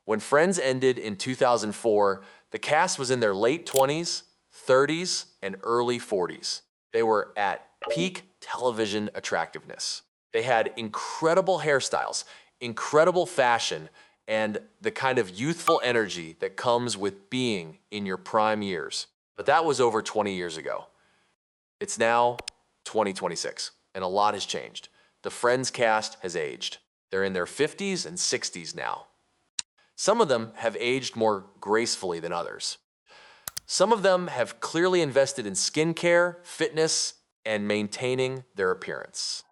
When Friends ended in 2004, the cast was in their late 20s, 30s, and early 40s. They were at peak television attractiveness. They had incredible hairstyles, incredible fashion, and the kind of youthful energy that comes with being in your prime years. But that was over 20 years ago. It's now 2026, and a lot has changed. The Friends cast has aged. They're in their 50s and 60s now. Some of them have aged more gracefully than others. Some of them have clearly invested in skincare, fitness, and maintaining their appearance.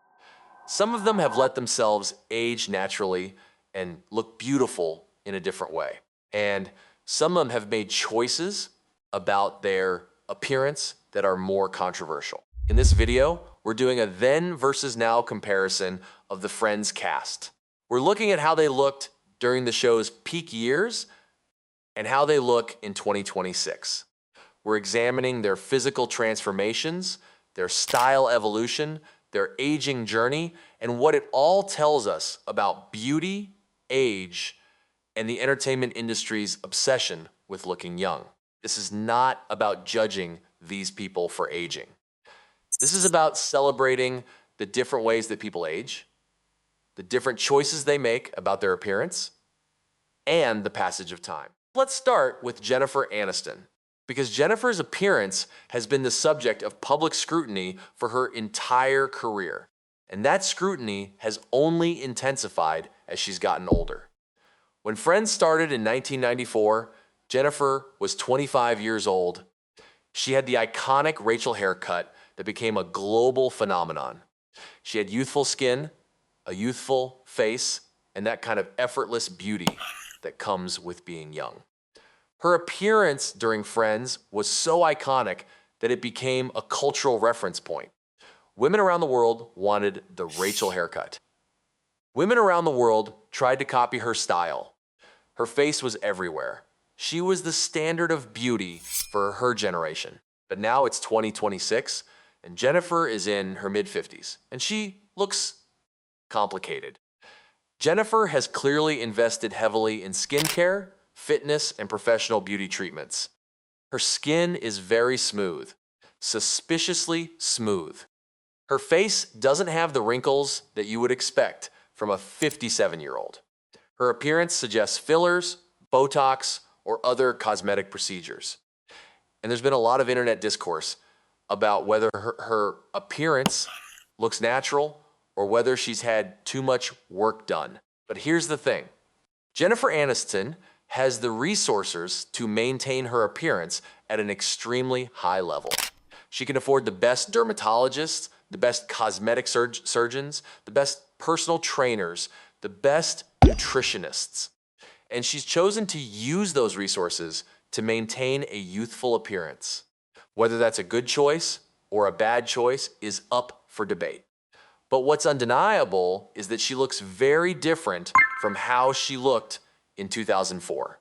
Some of them have let themselves age naturally and look beautiful in a different way. And some of them have made choices about their appearance that are more controversial. In this video, we're doing a then versus now comparison of the Friends cast. We're looking at how they looked during the show's peak years and how they look in 2026. We're examining their physical transformations, their style evolution, their aging journey, and what it all tells us about beauty, age, and the entertainment industry's obsession with looking young. This is not about judging these people for aging. This is about celebrating the different ways that people age, the different choices they make about their appearance, and the passage of time. Let's start with Jennifer Aniston, because Jennifer's appearance has been the subject of public scrutiny for her entire career, and that scrutiny has only intensified as she's gotten older. When Friends started in 1994, Jennifer was 25 years old. She had the iconic Rachel haircut that became a global phenomenon. She had youthful skin, a youthful face, and that kind of effortless beauty that comes with being young. Her appearance during Friends was so iconic that it became a cultural reference point. Women around the world wanted the Rachel haircut. Women around the world tried to copy her style. Her face was everywhere. She was the standard of beauty for her generation. But now it's 2026, and Jennifer is in her mid-50s, and she looks complicated. Jennifer has clearly invested heavily in skincare, fitness, and professional beauty treatments. Her skin is very smooth, suspiciously smooth. Her face doesn't have the wrinkles that you would expect from a 57-year-old. Her appearance suggests fillers, Botox, or other cosmetic procedures. And there's been a lot of internet discourse about whether her appearance looks natural or whether she's had too much work done. But here's the thing. Jennifer Aniston has the resources to maintain her appearance at an extremely high level. She can afford the best dermatologists, the best cosmetic surgeons, the best personal trainers, the best nutritionists. And she's chosen to use those resources to maintain a youthful appearance. Whether that's a good choice or a bad choice is up for debate. But what's undeniable is that she looks very different from how she looked in 2004.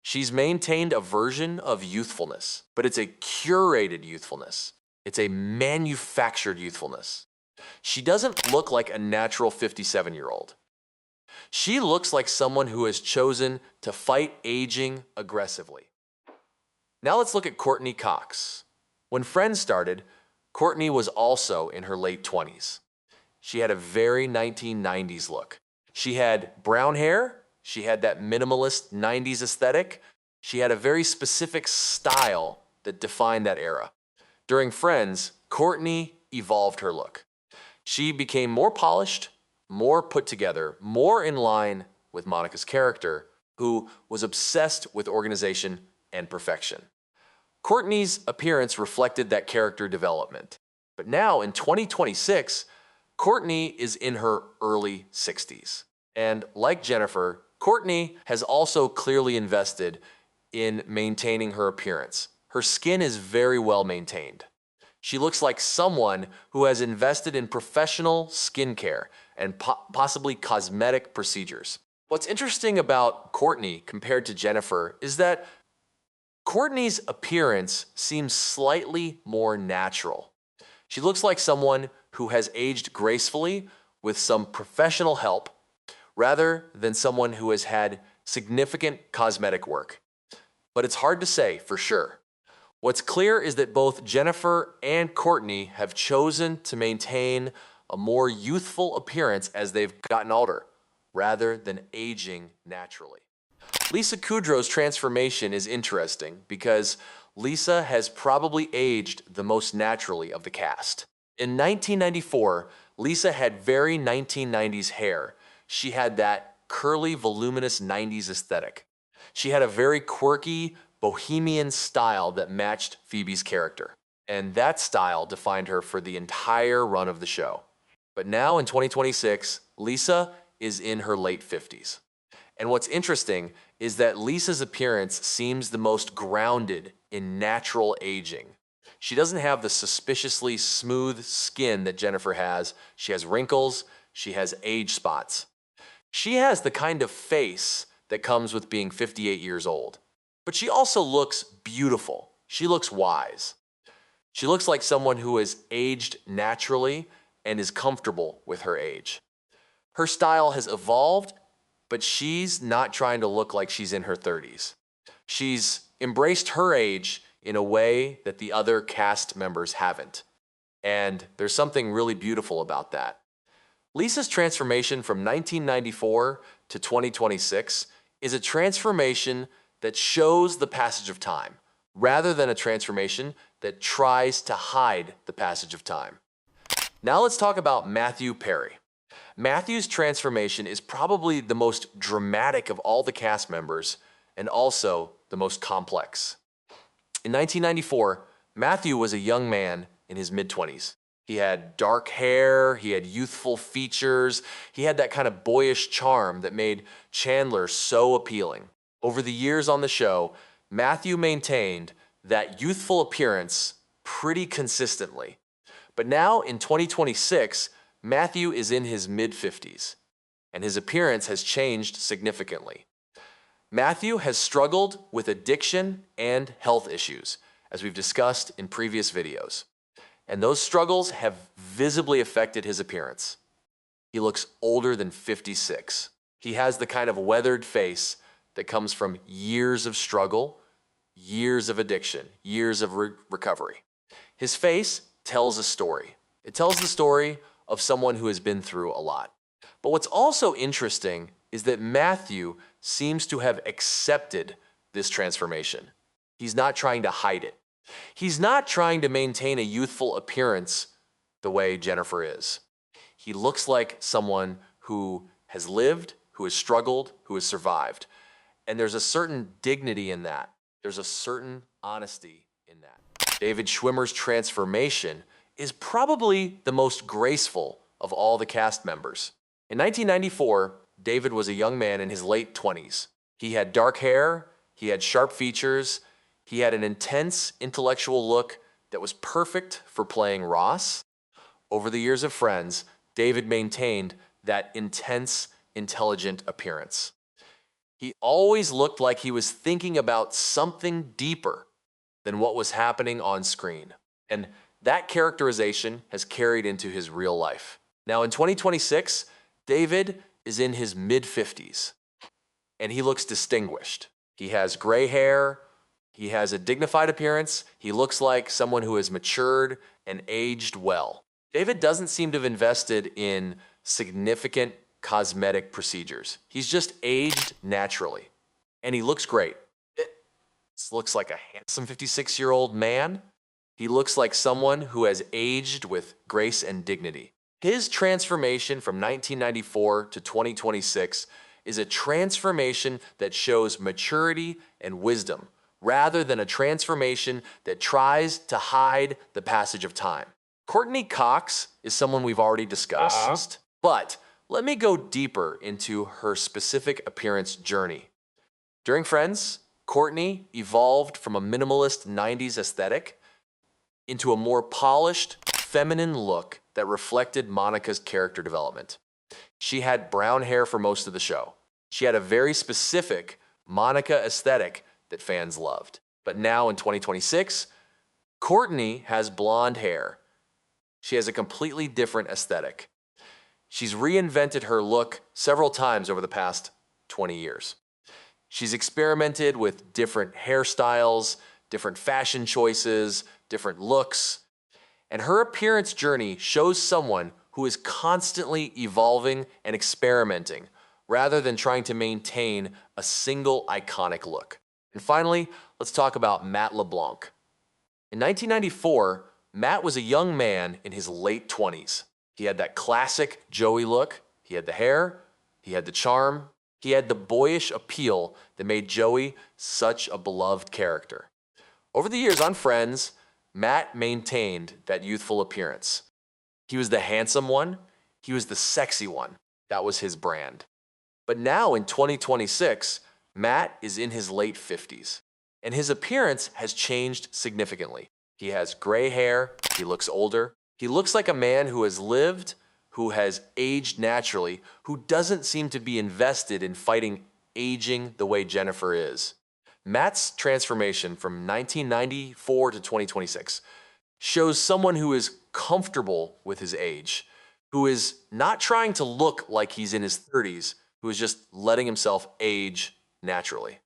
She's maintained a version of youthfulness, but it's a curated youthfulness. It's a manufactured youthfulness. She doesn't look like a natural 57-year-old. She looks like someone who has chosen to fight aging aggressively. Now let's look at Courteney Cox. When Friends started, Courteney was also in her late 20s. She had a very 1990s look. She had brown hair. She had that minimalist 90s aesthetic. She had a very specific style that defined that era. During Friends, Courteney evolved her look. She became more polished, more put together, more in line with Monica's character, who was obsessed with organization and perfection. Courteney's appearance reflected that character development. But now in 2026, Courteney is in her early 60s. And like Jennifer, Courteney has also clearly invested in maintaining her appearance. Her skin is very well maintained. She looks like someone who has invested in professional skincare and possibly cosmetic procedures. What's interesting about Courteney compared to Jennifer is that Courteney's appearance seems slightly more natural. She looks like someone who has aged gracefully with some professional help rather than someone who has had significant cosmetic work. But it's hard to say for sure. What's clear is that both Jennifer and Courteney have chosen to maintain a more youthful appearance as they've gotten older, rather than aging naturally. Lisa Kudrow's transformation is interesting because Lisa has probably aged the most naturally of the cast. In 1994, Lisa had very 1990s hair. She had that curly, voluminous 90s aesthetic. She had a very quirky, bohemian style that matched Phoebe's character. And that style defined her for the entire run of the show. But now in 2026, Lisa is in her late 50s. And what's interesting is that Lisa's appearance seems the most grounded in natural aging. She doesn't have the suspiciously smooth skin that Jennifer has. She has wrinkles, she has age spots. She has the kind of face that comes with being 58 years old. But she also looks beautiful. She looks wise. She looks like someone who has aged naturally and is comfortable with her age. Her style has evolved, but she's not trying to look like she's in her 30s. She's embraced her age in a way that the other cast members haven't. And there's something really beautiful about that. Lisa's transformation from 1994 to 2026 is a transformation that shows the passage of time, rather than a transformation that tries to hide the passage of time. Now let's talk about Matthew Perry. Matthew's transformation is probably the most dramatic of all the cast members and also the most complex. In 1994, Matthew was a young man in his mid-20s. He had dark hair, he had youthful features, he had that kind of boyish charm that made Chandler so appealing. Over the years on the show, Matthew maintained that youthful appearance pretty consistently. But now in 2026, Matthew is in his mid-50s, and his appearance has changed significantly. Matthew has struggled with addiction and health issues, as we've discussed in previous videos. And those struggles have visibly affected his appearance. He looks older than 56. He has the kind of weathered face that comes from years of struggle, years of addiction, years of recovery. His face tells a story. It tells the story of someone who has been through a lot. But what's also interesting is that Matthew seems to have accepted this transformation. He's not trying to hide it. He's not trying to maintain a youthful appearance the way Jennifer is. He looks like someone who has lived, who has struggled, who has survived. And there's a certain dignity in that. There's a certain honesty in that. David Schwimmer's transformation is probably the most graceful of all the cast members. In 1994, David was a young man in his late 20s. He had dark hair, he had sharp features, he had an intense intellectual look that was perfect for playing Ross. Over the years of Friends, David maintained that intense, intelligent appearance. He always looked like he was thinking about something deeper than what was happening on screen. And that characterization has carried into his real life. Now in 2026, David is in his mid-50s, and he looks distinguished. He has gray hair, he has a dignified appearance, he looks like someone who has matured and aged well. David doesn't seem to have invested in significant cosmetic procedures. He's just aged naturally, and he looks great. This looks like a handsome 56-year-old man. He looks like someone who has aged with grace and dignity. His transformation from 1994 to 2026 is a transformation that shows maturity and wisdom, rather than a transformation that tries to hide the passage of time. Courteney Cox is someone we've already discussed, but let me go deeper into her specific appearance journey. During Friends, Courteney evolved from a minimalist 90s aesthetic into a more polished, feminine look that reflected Monica's character development. She had brown hair for most of the show. She had a very specific Monica aesthetic that fans loved. But now in 2026, Courteney has blonde hair. She has a completely different aesthetic. She's reinvented her look several times over the past 20 years. She's experimented with different hairstyles, different fashion choices, different looks, and her appearance journey shows someone who is constantly evolving and experimenting rather than trying to maintain a single iconic look. And finally, let's talk about Matt LeBlanc. In 1994, Matt was a young man in his late 20s. He had that classic Joey look. He had the hair, he had the charm, he had the boyish appeal that made Joey such a beloved character. Over the years on Friends, Matt maintained that youthful appearance. He was the handsome one, he was the sexy one. That was his brand. But now in 2026, Matt is in his late 50s, and his appearance has changed significantly. He has gray hair, he looks older, he looks like a man who has lived, who has aged naturally, who doesn't seem to be invested in fighting aging the way Jennifer is. Matt's transformation from 1994 to 2026 shows someone who is comfortable with his age, who is not trying to look like he's in his 30s, who is just letting himself age naturally.